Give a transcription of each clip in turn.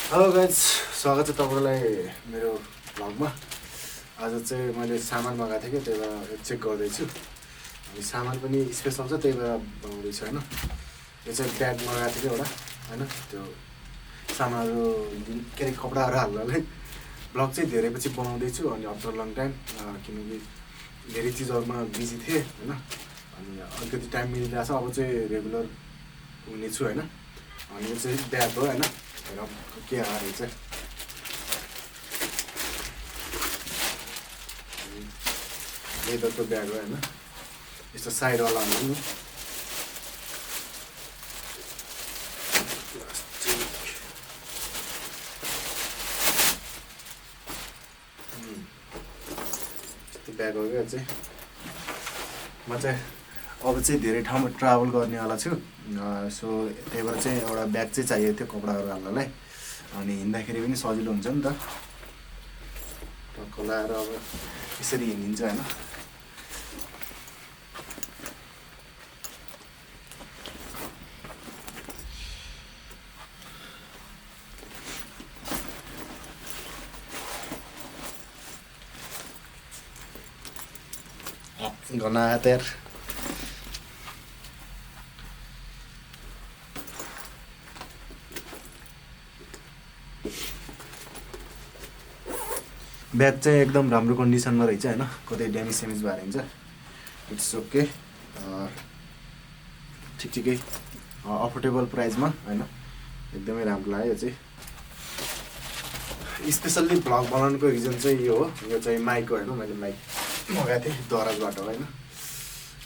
Hello guys, स्वागत छ तपाईँलाई मेरो भ्लगमा। आज चाहिँ मैले सामान मगाएको थिएँ कि त्यही भएर चेक गर्दैछु। अनि सामान पनि स्पेसल छ, त्यही भएर बनाउँदैछु होइन। यो चाहिँ ब्याग मगाएको थिएँ कि एउटा होइन, त्यो सामानहरू के अरे कपडाहरू हाल्नलाई भ्लग चाहिँ धेरै पछि बनाउँदैछु। अनि आफ्टर लङ टाइम, किनकि धेरै चिजहरूमा बिजी थिएँ होइन। अनि अलिकति टाइम मिलिरहेछ, अब चाहिँ रेगुलर हुनेछु होइन। अनि यो चाहिँ ब्याग हो होइन, के आएर चाहिँ लेदरको ब्याग हो होइन, यस्तो साइडवाला हुन्छ नि। यस्तो ब्याग हो क्या चाहिँ। म चाहिँ अब चाहिँ धेरै ठाउँमा ट्राभल गर्नेवाला छु, सो त्यही भएर चाहिँ एउटा ब्याग चाहिँ चाहिएको थियो कपडाहरू हाल्नलाई। अनि हिँड्दाखेरि पनि सजिलो हुन्छ नि त, टक्क लाएर अब यसरी हिँडिन्छ होइन। घना तयार ब्याग चाहिँ एकदम राम्रो कन्डिसनमा रहेछ होइन, कतै ड्यामेज सेमेज भएर हुन्छ। इट्स ओके, ठिकै अफोर्डेबल प्राइसमा होइन, एकदमै राम्रो लाग्यो यो चाहिँ। स्पेसल्ली भ्लग बनाउनुको रिजन चाहिँ यो हो, यो चाहिँ माइक हो होइन। मैले माइक मगाएको थिएँ दराजबाट होइन।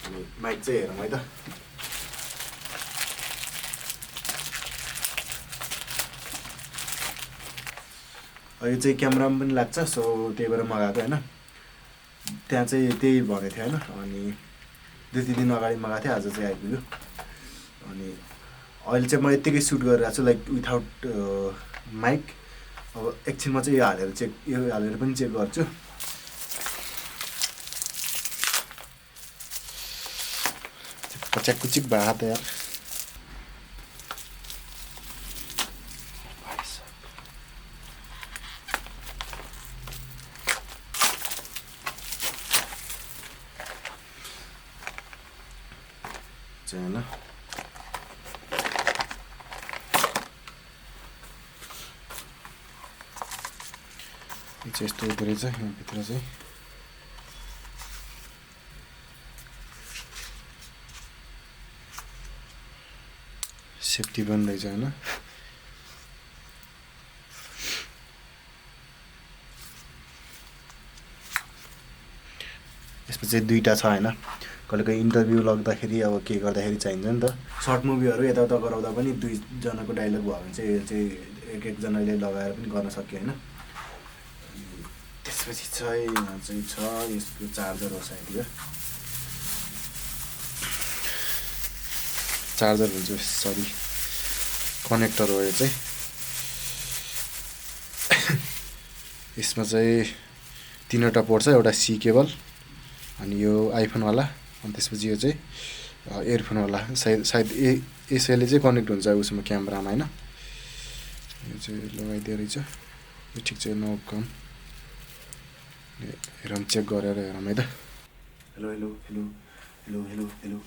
अनि माइक चाहिँ हेरौँ है त। यो चाहिँ क्यामेरामा पनि लाग्छ, सो त्यही भएर मगाएको होइन। त्यहाँ चाहिँ त्यही भनेको थियो होइन। अनि 2-3 दिन अगाडि मगाएको थिएँ, आज चाहिँ आइपुग्यो। अनि अहिले चाहिँ म यत्तिकै सुट गरिरहेको छु, लाइक विथआउट माइक। अब एकछिनमा चाहिँ यो हालेर पनि चेक गर्छु। कच्याकुचिक भएको त यार। होइन चाहिँ यस्तो हुँदो रहेछ। यहाँभित्र चाहिँ सेफ्टी पनि रहेछ होइन। यसमा चाहिँ 2टा छ होइन। कहिलेकाहीँ इन्टरभ्यू लाग्दाखेरि अब के गर्दाखेरि चाहिन्छ नि त। सर्ट मुभीहरू यताउता गराउँदा पनि 2जनाको डाइलग भयो भने चाहिँ यो चाहिँ एक-एकजनाले लगाएर पनि गर्न सक्यो होइन। त्यसपछि चाहिँ यहाँ चाहिँ छ यसको चार्जर हो सायद, यो चार्जर भन्छ, सरी कनेक्टर हो यो चाहिँ। यसमा चाहिँ 3वटा पोर्ट छ, एउटा सी केबल, अनि यो आइफोनवाला, अनि त्यसपछि यो चाहिँ इयरफोनवाला। सायद यसैले चाहिँ कनेक्ट हुन्छ उसमा क्यामेरामा होइन। यो चाहिँ लगाइदियो रहेछ, यो ठिक छ, नो काम। हेरौँ, चेक गरेर हेरौँ है त। Hello hello hello hello hello hello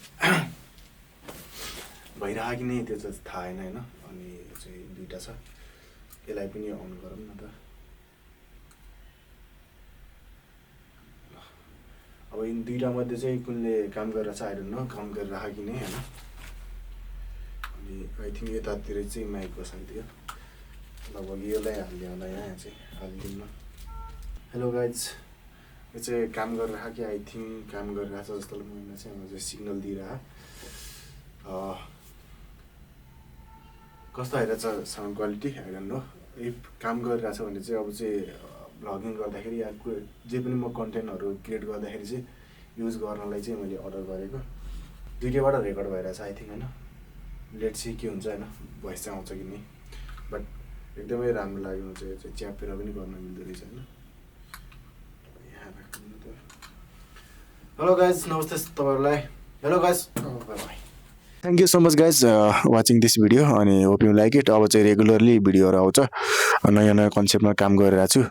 भइरहेको कि नै त्यो चाहिँ थाहा होइन होइन। अनि यो चाहिँ 2टा छ, यसलाई पनि अन गरौँ न त। अब यिन 2टा मध्ये चाहिँ कुनले काम गरिरहेछ आई डोन्ट नो, काम गरिरहेको कि नै होइन। अनि आई थिङ्क यतातिर चाहिँ माइक हो सायद, यो लगभग यसलाई हालिदियो होला, यहाँ चाहिँ हालिदिउँ न। हेलो गाइज, यो चाहिँ काम गरिरहेको कि आई थिङ्क काम गरिरहेछ जस्तो मलाई चाहिँ। अब चाहिँ सिग्नल दिइरह कस्तो आइरहेछ sound quality I don't know. If काम गरिरहेछ भने चाहिँ अब चाहिँ भ्लगिङ गर्दाखेरि या जे पनि म कन्टेन्टहरू क्रिएट गर्दाखेरि चाहिँ युज गर्नलाई चाहिँ मैले अर्डर गरेको। 2टाबाट रेकर्ड भइरहेछ आई थिङ्क होइन। लेट्स सी के हुन्छ होइन, भोइस चाहिँ आउँछ कि नै। बट एकदमै राम्रो लाग्यो चाहिँ, यो चाहिँ च्यापेर पनि गर्न मिल्दो रहेछ होइन। हेलो गाइज, नमस्ते तपाईँहरूलाई। Hello guys, by by. Thank you so much guys watching this video, अनि होप यु लाइक इट। अब चाहिँ रेगुलरली भिडियोहरू आउँछ। नयाँ नयाँ कन्सेप्टमा काम गरिरहेको छु